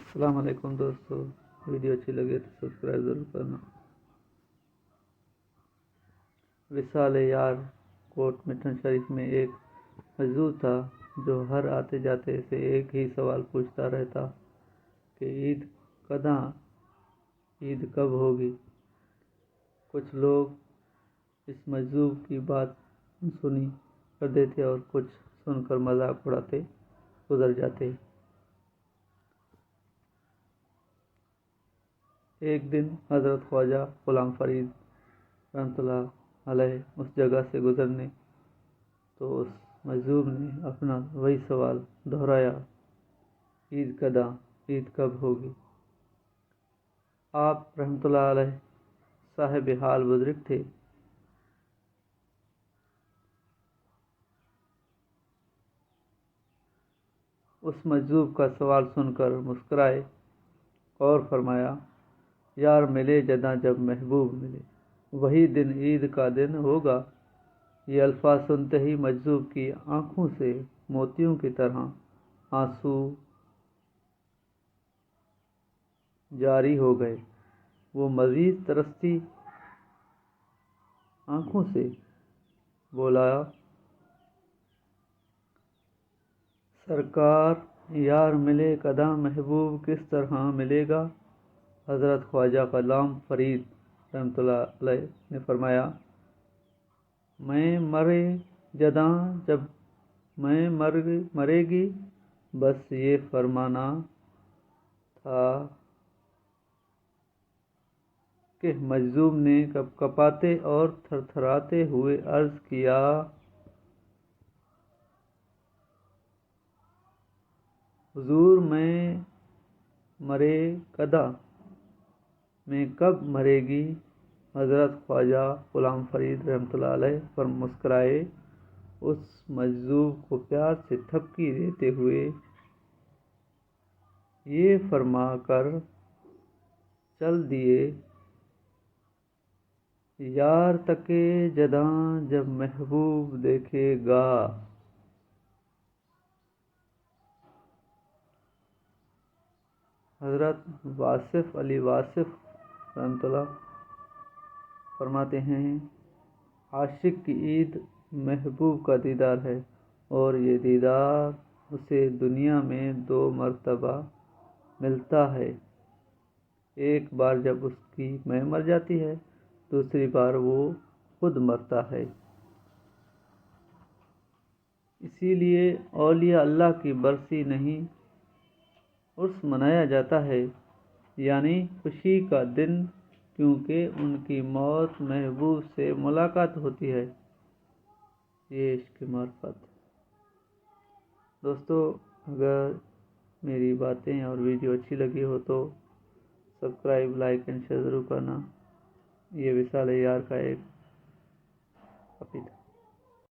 السلام علیکم دوستو، ویڈیو اچھی لگے تو سبسکرائب ضرور کرنا۔ وصال یار کوٹ مٹن شریف میں ایک مزدور تھا جو ہر آتے جاتے سے ایک ہی سوال پوچھتا رہتا کہ عید کب ہوگی۔ کچھ لوگ اس مجذوب کی بات سنی کر دیتے اور کچھ سن کر مذاق اڑاتے گزر جاتے۔ ایک دن حضرت خواجہ غلام فرید رحمۃ اللہ علیہ اس جگہ سے گزرنے تو اس مجذوب نے اپنا وہی سوال دہرایا، عید کب ہوگی؟ آپ رحمۃ اللہ علیہ صاحب حال بزرگ تھے۔ اس مجذوب کا سوال سن کر مسکرائے اور فرمایا، یار ملے جداں جب محبوب ملے، وہی دن عید کا دن ہوگا۔ یہ الفاظ سنتے ہی مجذوب کی آنکھوں سے موتیوں کی طرح آنسو جاری ہو گئے۔ وہ مزید ترستی آنکھوں سے بولا، سرکار یار ملے کداں محبوب کس طرح ملے گا؟ حضرت خواجہ غلام فرید رحمۃ اللہ علیہ نے فرمایا، میں مرے جداں جب میں مرے گی، بس یہ فرمانا تھا کہ مجذوب نے کپاتے اور تھرتھراتے ہوئے عرض کیا، حضور میں مرے کداں، میں کب مرے گی؟ حضرت خواجہ غلام فرید رحمۃ اللہ علیہ پر مسکرائے، اس مجذوب کو پیار سے تھپکی دیتے ہوئے یہ فرما کر چل دیے، یار تکے جداں جب محبوب دیکھے گا۔ حضرت واصف علی واصف رحمۃ اللہ فرماتے ہیں، عاشق کی عید محبوب کا دیدار ہے، اور یہ دیدار اسے دنیا میں 2 مرتبہ ملتا ہے۔ ایک بار جب اس کی ماں مر جاتی ہے، دوسری بار وہ خود مرتا ہے۔ اسی لیے اولیاء اللہ کی برسی نہیں عرس منایا جاتا ہے، یعنی خوشی کا دن، کیونکہ ان کی موت محبوب سے ملاقات ہوتی ہے۔ یہ عشق معرفت۔ دوستو، اگر میری باتیں اور ویڈیو اچھی لگی ہو تو سبسکرائب، لائک اینڈ شیئر ضرور کرنا۔ یہ وصال یار کا ایک عقیدہ۔